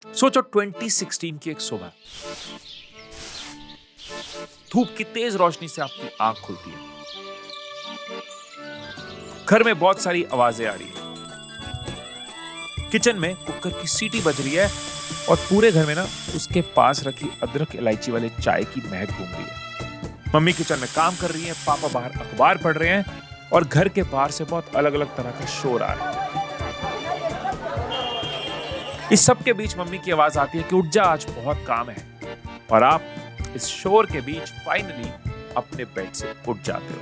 सोचो 2016 की एक सुबह, धूप की तेज रोशनी से आपकी आंख खुलती है। घर में बहुत सारी आवाजें आ रही है। किचन में कुकर की सीटी बज रही है और पूरे घर में ना उसके पास रखी अदरक इलायची वाले चाय की महक घूम रही है। मम्मी किचन में काम कर रही है, पापा बाहर अखबार पढ़ रहे हैं और घर के बाहर से बहुत अलग अलग तरह का शोर आ रहा है। इस सब के बीच मम्मी की आवाज आती है कि उठ जा, आज बहुत काम है। और आप इस शोर के बीच फाइनली अपने बेड से उठ जाते हो।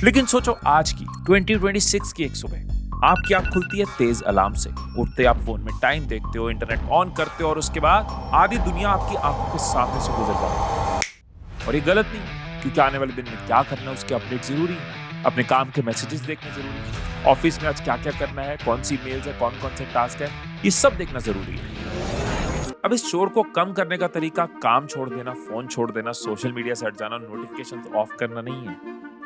लेकिन सोचो आज की 2026 की एक सुबह, आपकी आंख खुलती है तेज अलार्म से। उठते आप फोन में टाइम देखते हो, इंटरनेट ऑन करते हो और उसके बाद आधी दुनिया आपकी आंखों के सामने से गुजर जाती है। और ये गलत नहीं, क्योंकि आने वाले दिन में क्या करना है उसके अपडेट जरूरी है। अपने काम के मैसेजेस देखने जरूरी है। ऑफिस में आज क्या क्या करना है, कौन सी मेल्स है, कौन कौन से टास्क है, ये सब देखना जरूरी है। अब इस शोर को कम करने का तरीका काम छोड़ देना, फोन छोड़ देना, सोशल मीडिया से हट जाना, नोटिफिकेशंस ऑफ करना नहीं है,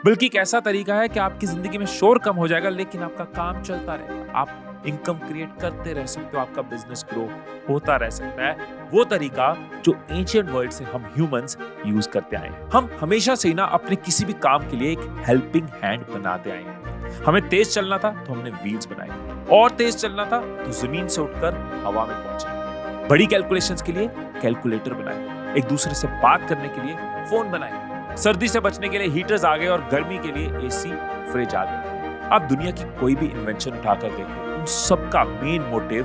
बल्कि एक ऐसा तरीका है कि आपकी जिंदगी में शोर कम हो जाएगा लेकिन आपका काम चलता रहेगा। आप इनकम क्रिएट करते रह सकते हो, आपका बिजनेस ग्रो होता रह सकता है। वो तरीका जो एंशिएंट वर्ल्ड से हम ह्यूमंस यूज करते आए हैं। हम हमेशा से ना अपने किसी भी काम के लिए एक हेल्पिंग हैंड बनाते आए हैं। हमें तेज चलना था तो हमने व्हील्स बनाए, और तेज चलना था तो जमीन से उठकर हवा में पहुंचे। बड़ी कैलकुलेशंस के लिए कैलकुलेटर बनाए, एक दूसरे से बात करने के लिए फोन बनाए, सर्दी से बचने के लिए हीटर्स आ गए और गर्मी के लिए एसी, फ्रिज आ गए। आप दुनिया की कोई भी इन्वेंशन उठाकर देखो, उन सबका मेन मोटिव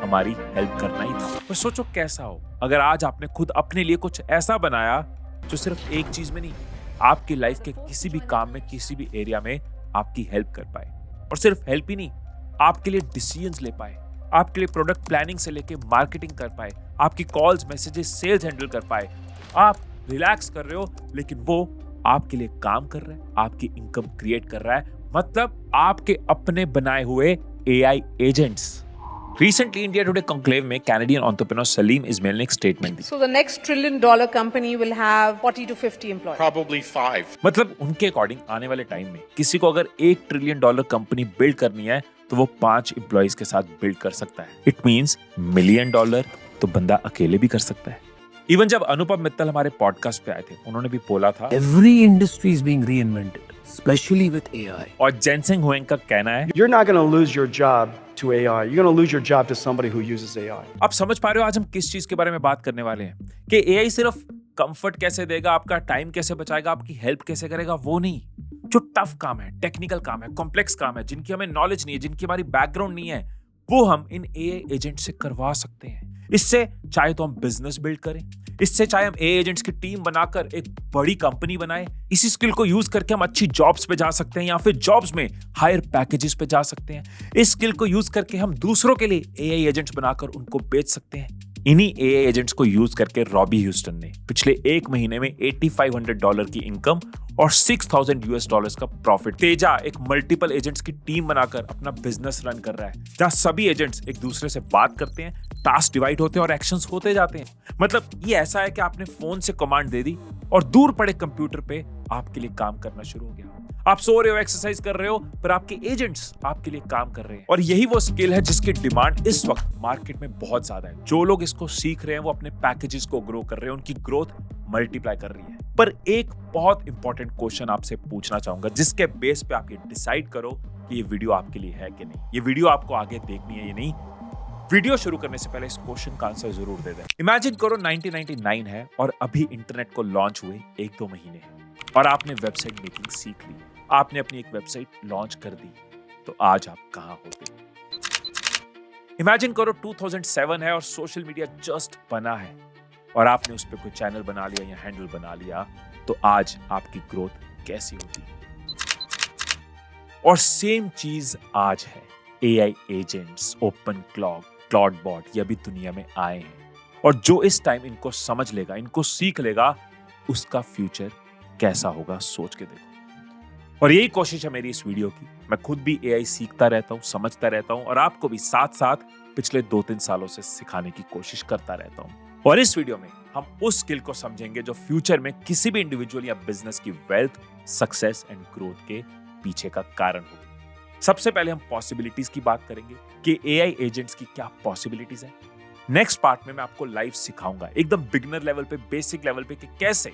हमारी हेल्प करना ही था। पर सोचो कैसा हो अगर आज आपने खुद अपने लिए कुछ ऐसा बनाया जो सिर्फ एक चीज में नहीं, आपकी लाइफ के किसी भी काम में, किसी भी एरिया में आपकी हेल्प कर पाए। और सिर्फ हेल्प ही नहीं, आपके लिए डिसीजंस ले पाए, आपके लिए प्रोडक्ट प्लानिंग से लेके मार्केटिंग कर पाए, आपकी कॉल्स, मैसेजेस, सेल्स हैंडल कर पाए। आप रिलैक्स कर रहे हो लेकिन वो आपके लिए काम कर रहा है, आपकी इनकम क्रिएट कर रहा है, मतलब आपके अपने बनाए हुए AI agents. Recently, India Today conclave में Canadian entrepreneur Salim Ismail ने एक statement the. So the next $1 trillion company will have 40 to 50 employees. Probably 5. मतलब उनके अकॉर्डिंग आने वाले टाइम में किसी को अगर $1 ट्रिलियन कंपनी बिल्ड करनी है तो वो 5 एम्प्लॉइज के साथ बिल्ड कर सकता है। इट मींस $1 मिलियन तो बंदा अकेले भी कर सकता है। इवन जब अनुपम मित्तल हमारे पॉडकास्ट पे आए थे, उन्होंने भी बोला था Every industry is being reinvented, especially with AI. और जेनसेंग हुएंग का कहना है You're not going to lose your job to AI. You're going to lose your job to somebody who uses AI. आप समझ पा रहे हो आज हम किस चीज के बारे में बात करने वाले हैं कि एआई सिर्फ कंफर्ट कैसे देगा, आपका टाइम कैसे बचाएगा, आपकी हेल्प कैसे करेगा, वो नहीं। जो टफ काम है, टेक्निकल काम है, कॉम्प्लेक्स काम है, जिनकी हमें नॉलेज नहीं है, जिनकी हमारी बैकग्राउंड नहीं है, वो हम इन एआई एजेंट से करवा सकते हैं। इससे चाहे तो हम बिजनेस बिल्ड करें, इससे चाहे हम एआई एजेंट्स की टीम बनाकर एक बड़ी कंपनी बनाएं, इसी स्किल को यूज करके हम अच्छी जॉब्स पे जा सकते हैं या फिर जॉब्स में हायर पैकेजेस पे जा सकते हैं। इस स्किल को यूज करके हम दूसरों के लिए एआई एजेंट्स बनाकर उनको बेच सकते हैं। इन्हीं एआई एजेंट्स को यूज करके रॉबी ह्यूस्टन ने पिछले एक महीने में $8,500 की इनकम और $6,000 का प्रॉफिट। तेजा एक मल्टीपल एजेंट्स की टीम बनाकर अपना बिजनेस रन कर रहा है, जहां सभी एजेंट्स एक दूसरे से बात करते हैं, टास्क डिवाइड होते हैं और एक्शंस होते जाते हैं। मतलब ये ऐसा है कि आपने फोन से कमांड दे दी और दूर पड़े कंप्यूटर पे आपके लिए काम करना शुरू हो गया। आप सो रहे हो, एक्सरसाइज कर रहे हो, पर आपके एजेंट्स आपके लिए काम कर रहे हैं। और यही वो स्किल है जिसकी डिमांड इस वक्त मार्केट में बहुत ज्यादा है। जो लोग इसको सीख रहे हैं वो अपने पैकेजेस को ग्रो कर रहे हैं, उनकी ग्रोथ मल्टीप्लाई कर रही है। पर एक बहुत इंपॉर्टेंट क्वेश्चन आपसे पूछना चाहूंगा, जिसके बेस पे आप ये डिसाइड करो कि ये वीडियो आपके लिए है कि नहीं, ये वीडियो आपको आगे देखनी है या नहीं। वीडियो शुरू करने से पहले इस क्वेश्चन का आंसर जरूर दे दें। इमेजिन करो 1999 है और अभी इंटरनेट को लॉन्च हुए 1-2 महीने हैं और आपने वेबसाइट मेकिंग सीख ली, आपने अपनी एक वेबसाइट लॉन्च कर दी, तो आज आप कहां होते? इमेजिन करो 2007 है और सोशल मीडिया जस्ट बना है और आपने उस पर कोई चैनल बना लिया या हैंडल बना लिया, तो आज आपकी ग्रोथ कैसी होती? और सेम चीज आज है। AI agents, open cloud bot, ये अभी दुनिया में आए हैं और जो इस टाइम इनको समझ लेगा, इनको सीख लेगा, उसका फ्यूचर कैसा होगा सोच के देखो। और यही कोशिश है मेरी इस वीडियो की। मैं खुद भी एआई सीखता रहता हूँ, समझता रहता हूँ और आपको भी साथ साथ पिछले 2-3 सालों से सिखाने की कोशिश करता रहता हूँ। और इस वीडियो में हम उस स्किल को समझेंगे जो फ्यूचर में किसी भी इंडिविजुअल या बिजनेस की वेल्थ, सक्सेस एंड ग्रोथ के पीछे का कारण होगी। सबसे पहले हम पॉसिबिलिटीज की बात करेंगे कि एआई एजेंट्स की क्या पॉसिबिलिटीज हैं। नेक्स्ट पार्ट में मैं आपको लाइव सिखाऊंगा एकदम बिगिनर लेवल पे, बेसिक लेवल पे कि कैसे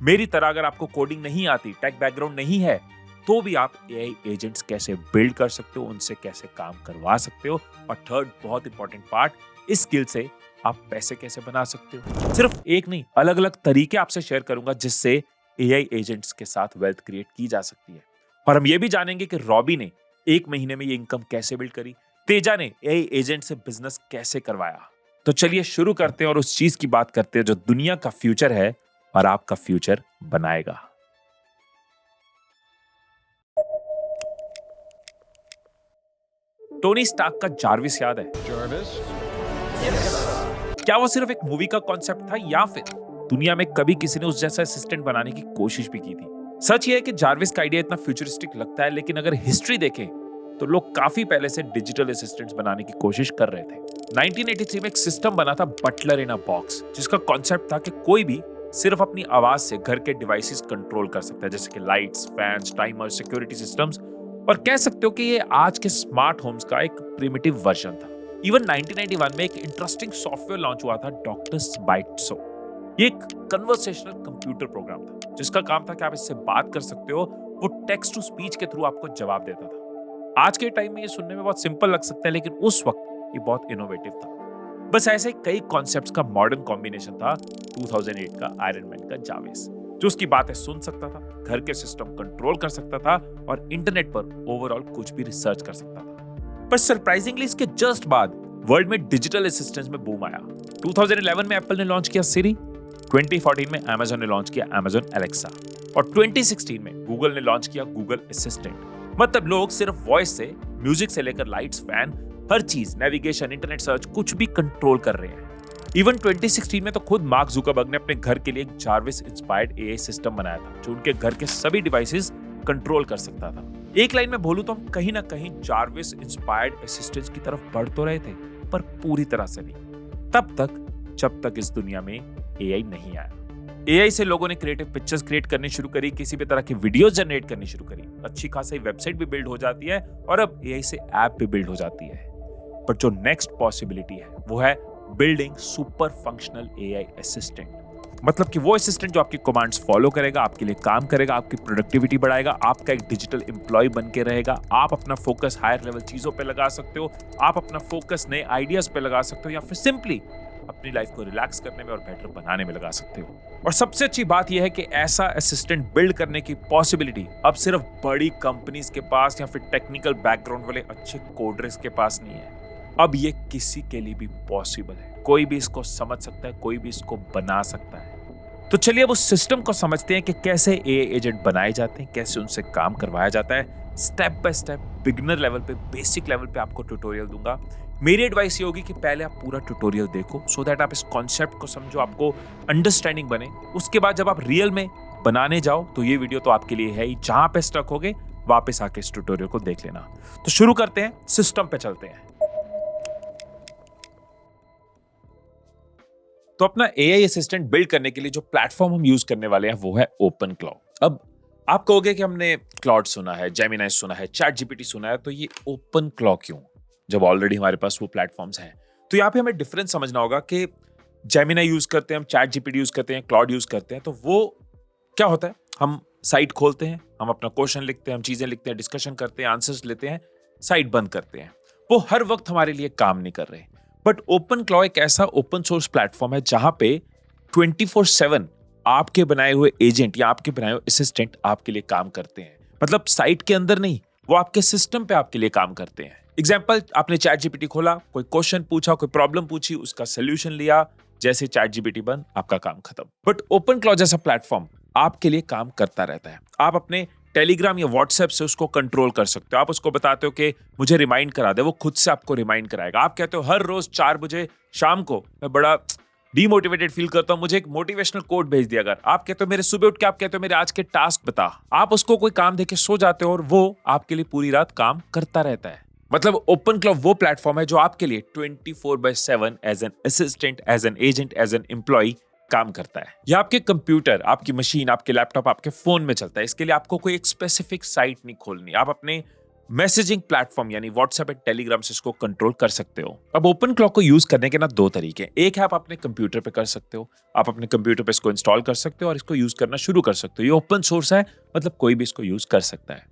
मेरी तरह अगर आपको कोडिंग नहीं आती, टेक बैकग्राउंड नहीं है, तो भी आप एआई एजेंट्स कैसे बिल्ड कर सकते हो, उनसे कैसे काम करवा सकते हो, और थर्ड बहुत इंपॉर्टेंट पार्ट, इस स्किल से आप पैसे कैसे बना सकते हो। सिर्फ एक नहीं, अलग अलग तरीके आपसे शेयर करूंगा जिससे एआई एजेंट्स के साथ वेल्थ क्रिएट की जा सकती है। और हम ये भी जानेंगे कि रॉबी ने 1 महीने में ये इनकम कैसे बिल्ड करी, तेजा ने एआई एजेंट से बिजनेस कैसे करवाया। तो चलिए शुरू करते हैं और उस चीज की बात करते हैं जो दुनिया का फ्यूचर है और आपका फ्यूचर बनाएगा। टोनी स्टार्क का जार्विस याद है? क्या वो सिर्फ एक मूवी का कॉन्सेप्ट था या फिर दुनिया में कभी किसी ने उस जैसा असिस्टेंट बनाने की कोशिश भी की थी? सच ये है कि जार्विस का आइडिया इतना फ्यूचरिस्टिक लगता है, लेकिन अगर हिस्ट्री देखें तो लोग काफी पहले से डिजिटल असिस्टेंट्स बनाने की कोशिश कर रहे थे। 1983 में एक सिस्टम बना था बटलर इन अ बॉक्स, जिसका कॉन्सेप्ट था कि कोई भी सिर्फ अपनी आवाज से घर के डिवाइसेस कंट्रोल कर सकता है, जैसे कि lights, fans, timers, security systems, और कह सकते हो कि ये आज के स्मार्ट होम्स का एक प्रिमिटिव वर्जन था। इवन 1991 में एक इंटरेस्टिंग सॉफ्टवेयर लॉन्च हुआ था, डॉक्टर्स बाइट्सो। ये एक कन्वर्सेशनल कंप्यूटर प्रोग्राम था जिसका काम था कि आप इससे बात कर सकते हो, वो टेक्स्ट टू स्पीच के थ्रू आपको जवाब देता था। आज के टाइम में ये सुनने में बहुत सिंपल लग सकता है, लेकिन उस वक्त ये बहुत इनोवेटिव था। बस ऐसे कई कॉन्सेप्ट्स का मॉडर्न कॉम्बिनेशन था 2008 का आयरन मैन का जार्विस, जो उसकी बातें सुन सकता था, घर के सिस्टम कंट्रोल कर सकता था और इंटरनेट पर ओवरऑल कुछ भी रिसर्च कर सकता था। पर सरप्राइजिंगली इसके जस्ट बाद वर्ल्ड में डिजिटल असिस्टेंट्स में बूम आया। 2011 में एप्पल ने लॉन्च किया सिरी, 2014 में Amazon ने लॉन्च किया Amazon Alexa, और 2016 में गूगल ने लॉन्च किया गूगल असिस्टेंट। मतलब लोग सिर्फ वॉइस से म्यूजिक से लेकर लाइट्स, फैन, हर चीज, नेविगेशन, इंटरनेट सर्च, कुछ भी कंट्रोल कर रहे हैं। इवन 2016 में तो खुद मार्क जुकरबर्ग ने अपने घर के लिए एक जार्विस इंस्पायर्ड एआई सिस्टम बनाया था जो उनके घर के सभी डिवाइसेस कंट्रोल कर सकता था। एक लाइन में बोलूं तो हम कहीं ना कहीं जार्विस इंस्पायर्ड असिस्टेंट्स की तरफ बढ़ तो रहे थे, पर पूरी तरह से नहीं, तब तक जब तक इस दुनिया में एआई नहीं आया। एआई से लोगों ने क्रिएटिव पिक्चर्स क्रिएट करनी शुरू करी, किसी भी तरह की वीडियोस जनरेट करनी शुरू करी, अच्छी खासी वेबसाइट भी बिल्ड हो जाती है और अब एआई से ऐप भी बिल्ड हो जाती है। पर जो नेक्स्ट पॉसिबिलिटी है वो है building super functional AI assistant. मतलब कि वो असिस्टेंट जो आपकी कमांड्स फॉलो करेगा, आपके लिए काम करेगा, आपकी प्रोडक्टिविटी बढ़ाएगा, आपका एक डिजिटल एम्प्लॉय बन के रहेगा। आप अपना फोकस हायर लेवल चीजों पे लगा सकते हो, आप अपना फोकस नए आइडियाज पे लगा सकते हो, या फिर सिंपली अपनी लाइफ को रिलैक्स करने में और बेटर बनाने में लगा सकते हो। और सबसे अच्छी बात यह है कि ऐसा असिस्टेंट बिल्ड करने की पॉसिबिलिटी अब सिर्फ बड़ी कंपनीज के पास या फिर टेक्निकल बैकग्राउंड वाले अच्छे कोडर्स के पास नहीं है, अब ये किसी के लिए भी पॉसिबल है। कोई भी इसको समझ सकता है, कोई भी इसको बना सकता है। तो चलिए अब उस सिस्टम को समझते हैं कि कैसे एआई एजेंट बनाए जाते हैं, कैसे उनसे काम करवाया जाता है। Step by step, beginner level पे, बेसिक लेवल पे आपको ट्यूटोरियल दूंगा। मेरी एडवाइस ये होगी कि पहले आप पूरा ट्यूटोरियल देखो, सो दैट आप इस कॉन्सेप्ट को समझो, आपको अंडरस्टैंडिंग बने। उसके बाद जब आप रियल में बनाने जाओ तो ये वीडियो तो आपके लिए है ही। जहां पे स्टक होगे वापस आके इस ट्यूटोरियल को देख लेना। तो शुरू करते हैं, सिस्टम पे चलते हैं। तो अपना एआई असिस्टेंट बिल्ड करने के लिए जो प्लेटफॉर्म हम यूज करने वाले हैं वो है ओपन क्लाउड। अब आप कहोगे कि हमने क्लाउड सुना है, जेमिनाई सुना है, चैट जीपीटी सुना है, तो ये ओपन क्लाउड क्यों, जब ऑलरेडी हमारे पास वो प्लेटफॉर्म्स हैं? तो यहाँ पे हमें डिफरेंस समझना होगा कि जेमिनाई यूज करते हैं हम, चैट जीपीटी यूज करते हैं, क्लाउड यूज करते हैं, तो वो क्या होता है? हम साइट खोलते हैं, हम अपना क्वेश्चन लिखते हैं, हम चीजें लिखते हैं, डिस्कशन करते हैं, आंसर्स लेते हैं, साइट बंद करते हैं। वो हर वक्त हमारे लिए काम नहीं कर रहे। बट ओपन क्लाउड एक ऐसा ओपन सोर्स प्लेटफॉर्म है जहां पे 24/7 आपके बनाए हुए एजेंट या आपके बनाए हुए असिस्टेंट आपके लिए काम करते हैं। मतलब साइट के अंदर नहीं, वो आपके सिस्टम पे आपके लिए काम करते हैं। एग्जाम्पल, आपने चैट जीपीटी खोला, कोई क्वेश्चन पूछा, कोई प्रॉब्लम पूछी, उसका सोल्यूशन लिया, जैसे चैट जीपीटी बंद, आपका काम खत्म। बट ओपन क्लाउड जैसा प्लेटफॉर्म आपके लिए काम करता रहता है। आप अपने टेलीग्राम या व्हाट्सएप से उसको कंट्रोल कर सकते हो। आप उसको बताते हो कि मुझे रिमाइंड करा दे, वो खुद से आपको रिमाइंड कराएगा। आप कहते हो हर रोज 4 बजे शाम को मैं बड़ा डीमोटिवेटेड फील करता हूं, मुझे एक मोटिवेशनल कोट भेज दिया। अगर आप कहते हो मेरे सुबह उठ के, आप कहते हो मेरे आज के टास्क बता, आप उसको कोई काम देके सो जाते हो और वो आपके लिए पूरी रात काम करता रहता है। मतलब ओपन क्लाउड वो प्लेटफॉर्म है जो आपके लिए 24/7 as an assistant, as an agent, as an employ काम करता है। यह आपके कंप्यूटर, आपकी मशीन, आपके लैपटॉप, आपके फोन में चलता है। इसके लिए आपको कोई एक स्पेसिफिक साइट नहीं खोलनी। आप अपने मैसेजिंग प्लेटफॉर्म यानी व्हाट्सएप एंड टेलीग्राम से इसको कंट्रोल कर सकते हो। अब ओपन क्लॉक को यूज करने के ना दो तरीके हैं। एक है आप अपने कंप्यूटर पे कर सकते हो, आप अपने कंप्यूटर पे इसको इंस्टॉल कर सकते हो और इसको यूज करना शुरू कर सकते हो। ये ओपन सोर्स है, मतलब कोई भी इसको यूज कर सकता है।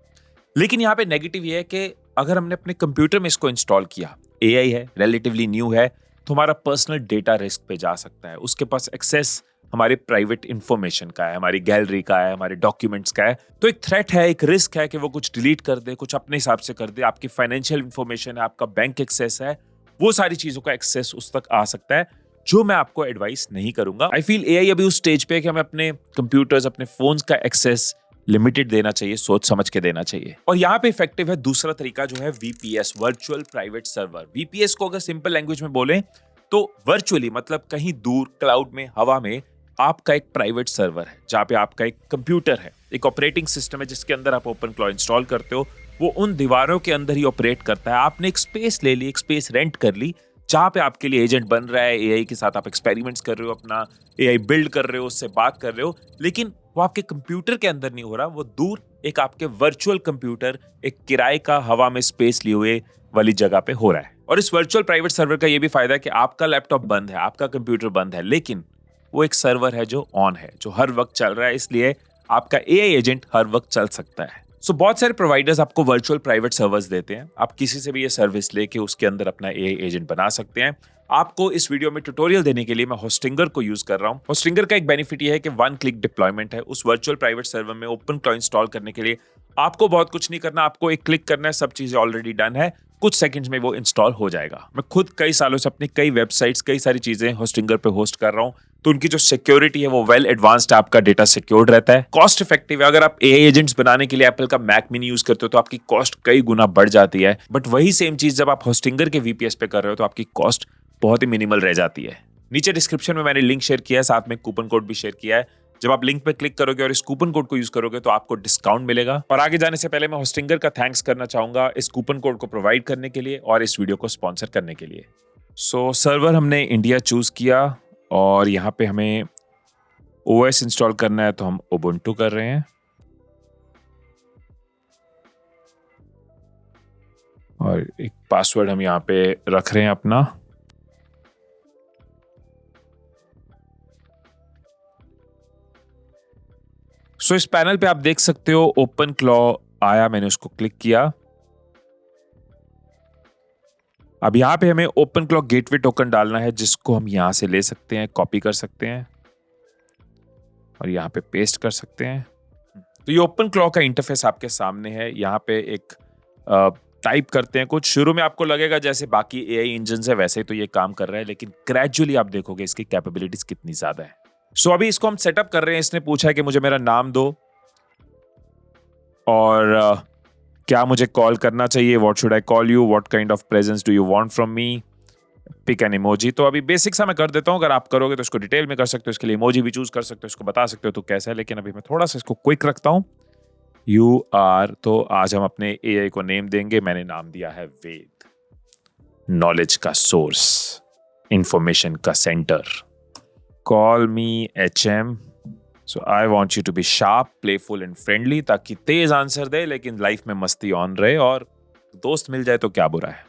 लेकिन यहाँ पे नेगेटिव ये है कि अगर हमने अपने कंप्यूटर में इसको इंस्टॉल किया, एआई है, रिलेटिवली न्यू है, तो हमारा पर्सनल डेटा रिस्क पे जा सकता है। उसके पास एक्सेस हमारे प्राइवेट इंफॉर्मेशन का है, हमारी गैलरी का है, हमारे डॉक्यूमेंट्स का है। तो एक थ्रेट है, एक रिस्क है कि वो कुछ डिलीट कर दे, कुछ अपने हिसाब से कर दे। आपकी फाइनेंशियल इंफॉर्मेशन है, आपका बैंक एक्सेस है, वो सारी चीजों का एक्सेस उस तक आ सकता है, जो मैं आपको एडवाइस नहीं करूंगा। आई फील एआई अभी उस स्टेज पे है कि हमें अपने कंप्यूटर्स, अपने फोन्स का एक्सेस लिमिटेड देना चाहिए, सोच समझ के देना चाहिए। और यहाँ पे इफेक्टिव है दूसरा तरीका जो है VPS, virtual private server. VPS को अगर सिंपल लैंग्वेज में बोलें तो वर्चुअली मतलब कहीं दूर क्लाउड में, हवा में आपका एक प्राइवेट सर्वर है, जहां पे आपका एक कंप्यूटर है, एक ऑपरेटिंग सिस्टम है जिसके अंदर आप ओपन क्लॉ इंस्टॉल करते हो। वो उन दीवारों के अंदर ही ऑपरेट करता है। आपने एक स्पेस ले ली, एक स्पेस रेंट कर ली, जहां पे आपके लिए एजेंट बन रहा है, एआई के साथ आप एक्सपेरिमेंट्स कर रहे हो, अपना एआई बिल्ड कर रहे हो, उससे बात कर रहे हो। लेकिन वो आपके कंप्यूटर के अंदर नहीं हो रहा, वो दूर एक आपके वर्चुअल कंप्यूटर, एक किराए का हवा में स्पेस लिए हुए वाली जगह पे हो रहा है। और इस वर्चुअल प्राइवेट सर्वर का ये भी फायदा है कि आपका लैपटॉप बंद है, आपका कंप्यूटर बंद है, लेकिन वो एक सर्वर है जो ऑन है, जो हर वक्त चल रहा है, इसलिए आपका एआई एजेंट हर वक्त चल सकता है। सो बहुत सारे प्रोवाइडर्स आपको वर्चुअल प्राइवेट सर्वर्स देते हैं। आप किसी से भी ये सर्विस लेके उसके अंदर अपना एआई एजेंट बना सकते हैं। आपको इस वीडियो में ट्यूटोरियल देने के लिए मैं होस्टिंगर को यूज कर रहा हूं। होस्टिंगर का एक बेनिफिट ये है कि वन क्लिक डिप्लॉयमेंट है। उस वर्चुअल प्राइवेट सर्वर में ओपन क्लॉ इंस्टॉल करने के लिए आपको बहुत कुछ नहीं करना, आपको एक क्लिक करना है, सब चीजें ऑलरेडी डन है, कुछ सेकंड्स में वो इंस्टॉल हो जाएगा। मैं खुद कई सालों से अपनी कई वेबसाइट्स, कई सारी चीजें होस्टिंगर पे होस्ट कर रहा हूं, तो उनकी जो सिक्योरिटी है वो वेल एडवांस्ड, आपका डेटा सिक्योर्ड रहता है, कॉस्ट इफेक्टिव है। अगर आप एआई एजेंट्स बनाने के लिए एप्पल का मैक मिनी यूज करते हो तो आपकी कॉस्ट कई गुना बढ़ जाती है, बट वही सेम चीज जब आप होस्टिंगर के वीपीएस पे कर रहे हो तो आपकी कॉस्ट बहुत ही मिनिमल रह जाती है। नीचे डिस्क्रिप्शन में मैंने लिंक शेयर किया है, साथ में कूपन कोड भी शेयर किया है। जब आप लिंक पे क्लिक करोगे और इस कूपन कोड को यूज करोगे तो आपको डिस्काउंट मिलेगा। और आगे जाने से पहले मैं होस्टिंगर का थैंक्स करना चाहूंगा इस कूपन कोड को प्रोवाइड करने के लिए और इस वीडियो को स्पॉन्सर करने के लिए। सो सर्वर हमने इंडिया चूज किया और यहाँ पे हमें ओएस इंस्टॉल करना है, तो हम उबुंटू कर रहे हैं और एक पासवर्ड हम यहाँ पे रख रहे हैं अपना। सो इस पैनल पे आप देख सकते हो ओपन क्लॉ आया, मैंने उसको क्लिक किया। अब यहाँ पे हमें ओपन क्लॉ गेटवे टोकन डालना है, जिसको हम यहाँ से ले सकते हैं, कॉपी कर सकते हैं और यहाँ पे पेस्ट कर सकते हैं। तो ये ओपन क्लॉ का इंटरफेस आपके सामने है। यहाँ पे एक टाइप करते हैं कुछ। शुरू में आपको लगेगा जैसे बाकी एआई इंजन है वैसे ही तो ये काम कर रहा है, लेकिन ग्रेजुअली आप देखोगे इसकी कैपेबिलिटीज कितनी ज्यादा है। सो अभी इसको हम सेटअप कर रहे हैं। इसने पूछा है कि मुझे मेरा नाम दो और क्या मुझे कॉल करना चाहिए, what should I call you, what kind of presence do you want from me, pick an emoji. तो अभी बेसिक सा मैं कर देता हूं, अगर आप करोगे तो इसको डिटेल में कर सकते हो, इसके लिए इमोजी भी चूज कर सकते हो, इसको बता सकते हो तो कैसा है। लेकिन अभी मैं थोड़ा सा इसको क्विक रखता हूं। यू आर, तो आज हम अपने एआई को नेम देंगे। मैंने नाम दिया है वेद, नॉलेज का सोर्स, इंफॉर्मेशन का centre. Call me HM। So I want you to be sharp, playful and friendly, ताकि तेज आंसर दे लेकिन लाइफ में मस्ती ऑन रहे, और दोस्त मिल जाए तो क्या बुरा है।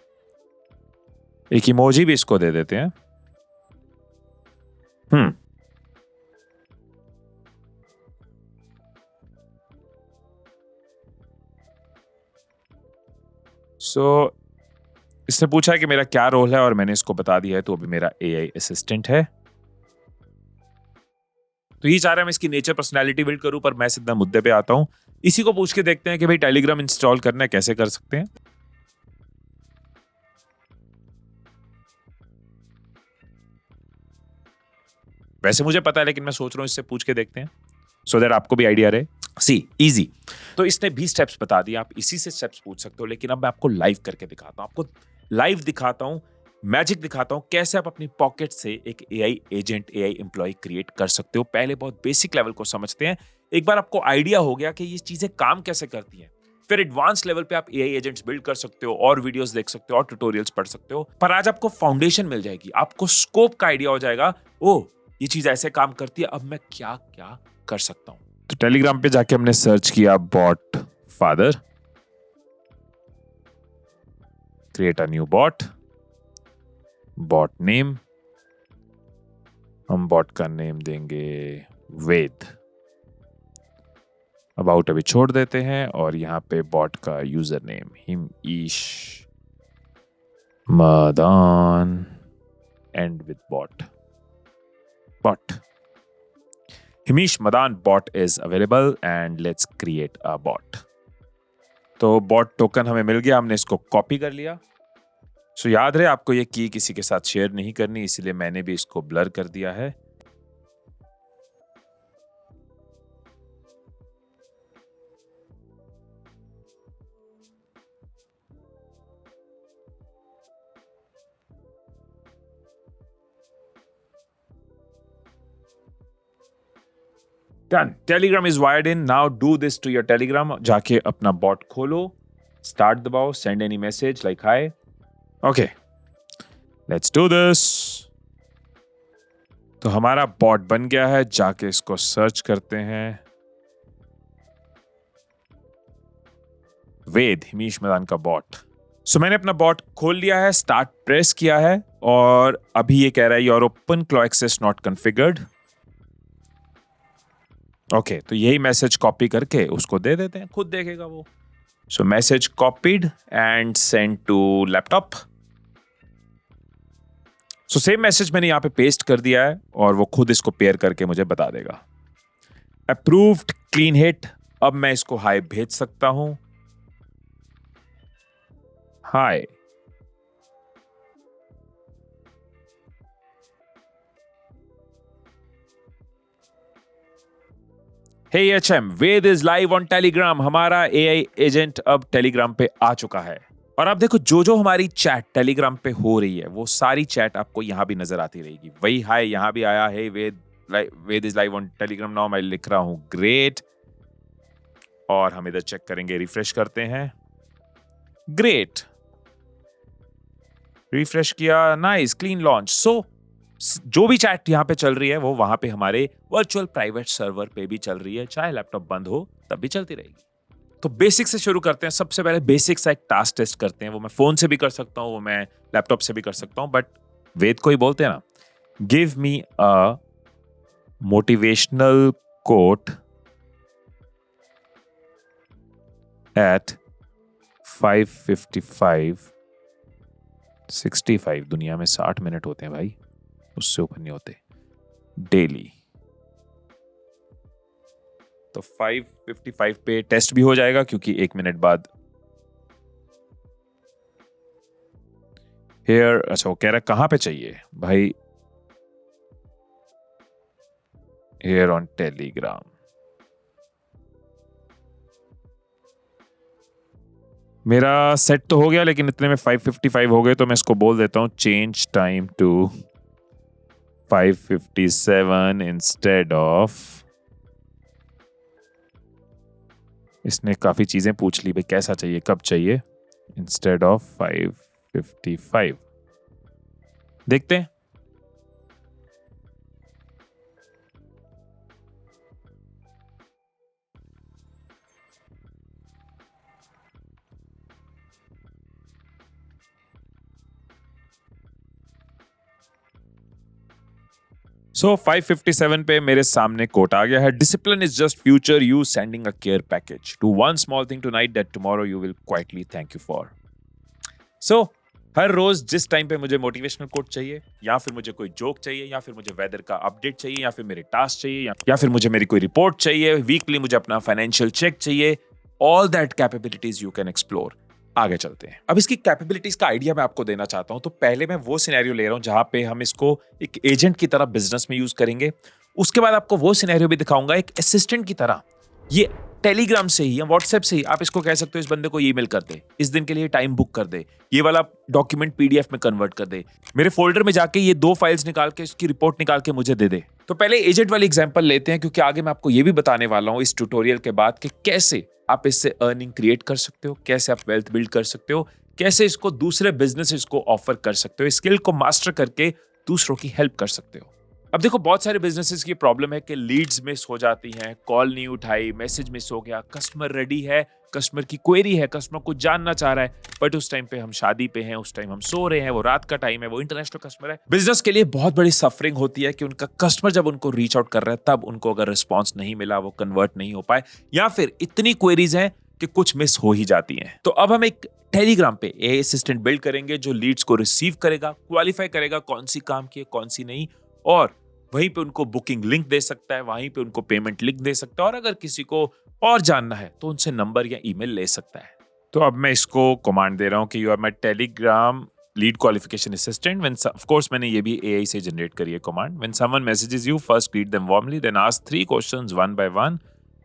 एक इमोजी भी इसको दे देते हैं। सो इसने पूछा है कि मेरा क्या रोल है और मैंने इसको बता दिया है, तो अभी मेरा एआई असिस्टेंट है। तो ये चाह रहा है मैं इसकी नेचर पर्सनैलिटी बिल्ड करूं, पर मैं सीधा मुद्दे पे आता हूं। इसी को पूछ के देखते हैं कि भाई टेलीग्राम इंस्टॉल करना है, कैसे कर सकते हैं। वैसे मुझे पता है, लेकिन मैं सोच रहा हूं इससे पूछ के देखते हैं, सो दैट आपको भी आइडिया रहे। सी इजी। तो इसने भी स्टेप्स बता दिए, आप इसी से स्टेप्स पूछ सकते हो, लेकिन अब मैं आपको लाइव करके दिखाता हूं, आपको लाइव दिखाता हूं, मैजिक दिखाता हूं, कैसे आप अपनी पॉकेट से एक AI agent, AI employ create कर सकते हो। पहले बहुत बेसिक लेवल को समझते हैं। एक बार आपको आइडिया हो गया कि ये चीजें काम कैसे करती हैं, फिर एडवांस लेवल पे आप एआई एजेंट्स बिल्ड कर सकते हो और वीडियोस देख सकते हो और ट्यूटोरियल्स पढ़ सकते हो। पर आज आपको फाउंडेशन मिल जाएगी, आपको स्कोप का आइडिया हो जाएगा, ओ ये चीज ऐसे काम करती है, अब मैं क्या क्या कर सकता हूं। तो टेलीग्राम पे जाके हमने सर्च किया bot father create a new bot name, हम बॉट का नेम देंगे वेद। अबाउट अभी छोड़ देते हैं और यहाँ पे बॉट का user name Himeesh Madaan and with bot Himeesh Madaan bot is available and let's create a bot. तो बॉट टोकन हमें मिल गया, हमने इसको कॉपी कर लिया। सो याद रहे आपको ये की किसी के साथ शेयर नहीं करनी, इसलिए मैंने भी इसको ब्लर कर दिया है। Done. Telegram is wired in. Now do this to your Telegram. जाके अपना बॉट खोलो, स्टार्ट दबाओ, send any message like hi. Okay. Let's do this. तो हमारा बॉट बन गया है, जाके इसको सर्च करते हैं। वेद हिमीश मदान का बॉट। सो मैंने अपना बॉट खोल लिया है, स्टार्ट प्रेस किया है और अभी ये कह रहा है your open claw access not configured. Okay, तो यही मैसेज कॉपी करके उसको दे देते हैं, खुद देखेगा वो। So message copied and send to laptop. So same message मैंने यहां पे पेस्ट कर दिया है और वो खुद इसको पेयर करके मुझे बता देगा। Approved clean hit. अब मैं इसको हाय भेज सकता हूं। Hi, hey HM, Ved is live on Telegram. हमारा एआई एजेंट अब टेलीग्राम पे आ चुका है और अब देखो जो हमारी चैट टेलीग्राम पे हो रही है वो सारी चैट आपको यहां भी नजर आती रहेगी। वही हाय यहां भी आया है, Ved is live on Telegram now, मैं लिख रहा हूं ग्रेट। और हम इधर चेक करेंगे, रिफ्रेश करते हैं, ग्रेट, रिफ्रेश किया, नाइस, क्लीन लॉन्च। सो जो भी चैट यहाँ पे चल रही है वो वहां पे हमारे वर्चुअल प्राइवेट सर्वर पे भी चल रही है, चाहे लैपटॉप बंद हो तब भी चलती रहेगी। तो बेसिक से शुरू करते हैं। सबसे पहले बेसिक सा एक टास्क टेस्ट करते हैं। वो मैं फोन से भी कर सकता हूँ, वो मैं लैपटॉप से भी कर सकता हूँ, बट वेद को ही बोलते हैं ना, give me a motivational quote at 5:55 65। दुनिया में 60 मिनट होते हैं भाई, उससे ऊपर नहीं होते, डेली। तो 5:55 पे टेस्ट भी हो जाएगा क्योंकि 1 मिनट बाद हेयर। अच्छा, वो कह रहा है कहां पे चाहिए भाई, हेयर ऑन टेलीग्राम। मेरा सेट तो हो गया, लेकिन इतने में 5:55 हो गए, तो मैं इसको बोल देता हूं change time to 5:57 instead of. इसने काफी चीजें पूछ ली भाई, कैसा चाहिए, कब चाहिए, इंस्टेड ऑफ 5:55। देखते हैं। सो 5:57 पे मेरे सामने कोट आ गया है, discipline is just future you sending a care package to one small thing tonight that tomorrow you will quietly thank you for. So हर रोज जिस टाइम पे मुझे मोटिवेशनल कोट चाहिए, या फिर मुझे कोई जोक चाहिए, या फिर मुझे वेदर का अपडेट चाहिए, या फिर मेरे टास्क चाहिए, या फिर मुझे मेरी कोई रिपोर्ट चाहिए, वीकली मुझे अपना फाइनेंशियल चेक चाहिए, all that capabilities you can explore. आगे चलते हैं। अब इसकी कैपेबिलिटीज का आइडिया मैं आपको देना चाहता हूं। तो पहले मैं वो सिनेरियो ले रहा हूं जहां पे हम इसको एक एजेंट की तरह बिजनेस में यूज करेंगे। उसके बाद आपको वो सिनेरियो भी दिखाऊंगा एक असिस्टेंट की तरह। ये टेलीग्राम से ही या व्हाट्सएप से ही आप इसको कह सकते हो, इस बंदे को ईमेल कर दे, इस दिन के लिए टाइम बुक कर दे, ये वाला डॉक्यूमेंट पीडीएफ में कन्वर्ट कर दे, मेरे फोल्डर में जाके ये 2 फाइल्स निकाल के इसकी रिपोर्ट निकाल के मुझे दे दे। तो पहले एजेंट वाली एग्जांपल लेते हैं, क्योंकि आगे मैं आपको ये भी बताने वाला हूं इस ट्यूटोरियल के बाद कि कैसे आप इससे अर्निंग क्रिएट कर सकते हो, कैसे आप वेल्थ बिल्ड कर सकते हो, कैसे इसको दूसरे बिजनेसेस को ऑफर कर सकते हो, स्किल को मास्टर करके दूसरों की हेल्प कर सकते हो। अब देखो बहुत सारे बिजनेसेस की प्रॉब्लम है कि लीड्स मिस हो जाती हैं, कॉल नहीं उठाई, मैसेज मिस हो गया, कस्टमर रेडी है, कस्टमर की क्वेरी है, कस्टमर कुछ जानना चाह रहा है, बट उस टाइम पे हम शादी पे हैं, उस टाइम हम सो रहे हैं, वो रात का टाइम है, वो इंटरनेशनल कस्टमर है। बिजनेस के लिए बहुत बड़ी सफरिंग होती है कि उनका कस्टमर जब उनको रीच आउट कर रहा है तब उनको अगर रिस्पॉन्स नहीं मिला, वो कन्वर्ट नहीं हो पाए, या फिर इतनी क्वेरीज हैं कि कुछ मिस हो ही जाती हैं। तो अब हम एक टेलीग्राम पे एआई असिस्टेंट बिल्ड करेंगे जो लीड्स को रिसीव करेगा, क्वालिफाई करेगा कौन सी काम की है, कौन सी नहीं, और वहीं पे उनको बुकिंग लिंक दे सकता है, वहीं पे उनको पेमेंट लिंक दे सकता है, और अगर किसी को और जानना है तो उनसे नंबर या ईमेल ले सकता है। तो अब मैं इसको कमांड दे रहा हूं कि you are my Telegram lead qualification assistant. When of course मैंने ये भी एआई से जनरेट करी है command. When someone messages you, first greet them warmly, then ask 3 questions one by one.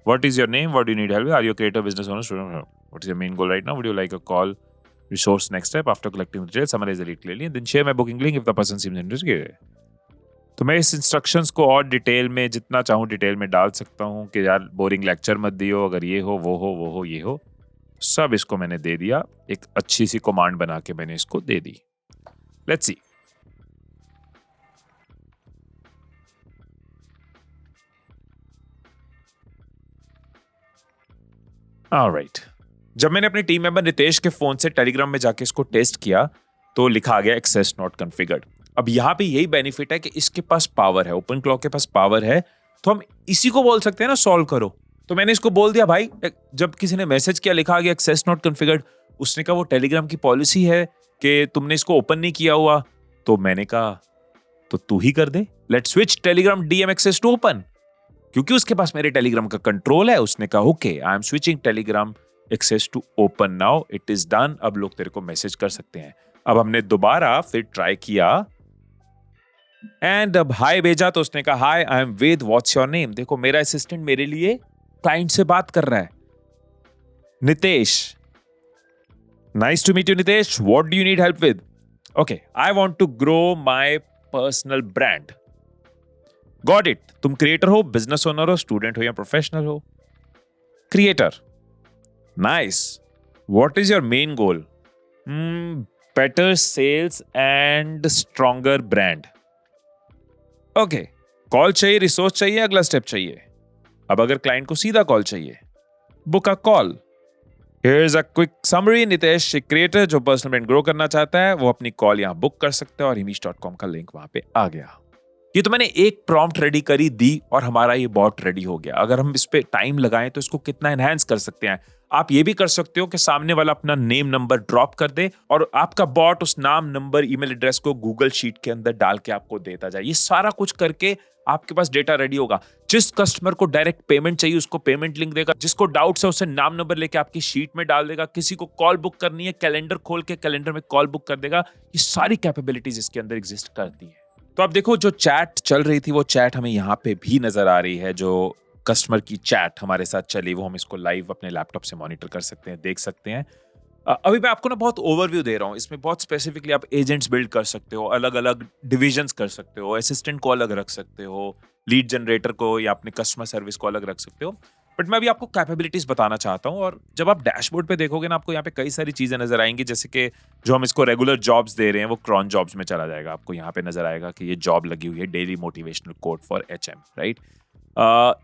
What is your name, what do you need help, are you creator, business owner, student, what is your main goal right now, would you like a call resource next step after collecting the details, summarize the lead clearly and then share my booking link if the person seems interested। तो मैं इस instructions को और detail में जितना चाहूँ detail में डाल सकता हूँ कि यार बोरिंग लेक्चर मत दियो, अगर ये हो वो हो वो हो ये हो, सब इसको मैंने दे दिया। एक अच्छी सी कमांड बना के मैंने इसको दे दी। Let's see. ऑलराइट, जब मैंने अपने टीम मेंबर नितेश के फोन से टेलीग्राम में जाके इसको टेस्ट किया तो लिखा आ गया एक्सेस नॉट कॉन्फ़िगर्ड। अब यहां पे यही बेनिफिट है कि इसके पास पावर है, ओपन क्लॉक के पास पावर है, तो हम इसी को बोल सकते हैं ना सॉल्व करो। तो मैंने इसको बोल दिया भाई, जब किसी ने मैसेज किया लिखा आ गया एक्सेस नॉट कॉन्फ़िगर्ड, उसने कहा वो टेलीग्राम की पॉलिसी है कि तुमने इसको ओपन नहीं किया हुआ। तो मैंने कहा तो तू ही कर दे, let's switch Telegram DM access to open, क्योंकि उसके पास मेरे टेलीग्राम का कंट्रोल है। उसने कहा okay I am switching Telegram access to open now, it is done, अब लोग तेरे को मैसेज कर सकते हैं। अब हमने दोबारा फिर ट्राई किया एंड अब हाय भेजा तो उसने कहा hi I am Ved, what's your name. देखो मेरा असिस्टेंट मेरे लिए क्लाइंट से बात कर रहा है, Nitesh, nice to meet you Nitesh, what do you need help with. Okay, I want to grow my personal brand. Got it, तुम क्रिएटर हो, बिजनेस ओनर हो, स्टूडेंट हो या प्रोफेशनल हो। Creator, nice, what is your main goal. Better sales and stronger brand. Okay, call चाहिए, resource चाहिए, अगला step चाहिए। अब अगर क्लाइंट को सीधा कॉल चाहिए, book a call. Here is a quick summary, Nitesh एक क्रिएटर जो पर्सनल ब्रांड ग्रो करना चाहता है, वो अपनी कॉल यहां बुक कर सकता है और himesh.com का लिंक वहां पे आ गया। ये तो मैंने एक प्रॉम्प्ट रेडी करी दी और हमारा ये बॉट रेडी हो गया। अगर हम इस पे टाइम लगाएं तो इसको कितना एनहांस कर सकते हैं। आप ये भी कर सकते हो कि सामने वाला अपना नेम नंबर ड्रॉप कर दे और आपका बॉट उस नाम नंबर ईमेल एड्रेस को गूगल शीट के अंदर डाल के आपको देता जाए। ये सारा कुछ करके आपके पास डेटा रेडी होगा। जिस कस्टमर को डायरेक्ट पेमेंट चाहिए उसको पेमेंट लिंक देगा, जिसको डाउट्स है उसे नाम नंबर लेके आपकी शीट में डाल देगा, किसी को कॉल बुक करनी है कैलेंडर खोल के कैलेंडर में कॉल बुक कर देगा। ये सारी कैपेबिलिटीज इसके अंदर एग्जिस्ट करती है। तो आप देखो जो चैट चल रही थी वो चैट हमें यहाँ पे भी नजर आ रही है। जो कस्टमर की चैट हमारे साथ चली वो हम इसको लाइव अपने लैपटॉप से मॉनिटर कर सकते हैं, देख सकते हैं। अभी मैं आपको ना बहुत ओवरव्यू दे रहा हूँ, इसमें बहुत स्पेसिफिकली आप एजेंट्स बिल्ड कर सकते हो, अलग अलग डिविजन्स कर सकते हो, असिस्टेंट को अलग रख सकते हो, लीड जनरेटर को या अपने कस्टमर सर्विस को अलग रख सकते हो। बट मैं अभी आपको कैपेबिलिटीज बताना चाहता हूँ। और जब आप डैशबोर्ड पे देखोगे ना आपको यहाँ पे कई सारी चीजें नजर आएंगी, जैसे कि जो हम इसको रेगुलर जॉब्स दे रहे हैं वो क्रॉन जॉब्स में चला जाएगा। आपको यहाँ पे नजर आएगा कि ये जॉब लगी हुई है, daily motivational code for HM, right.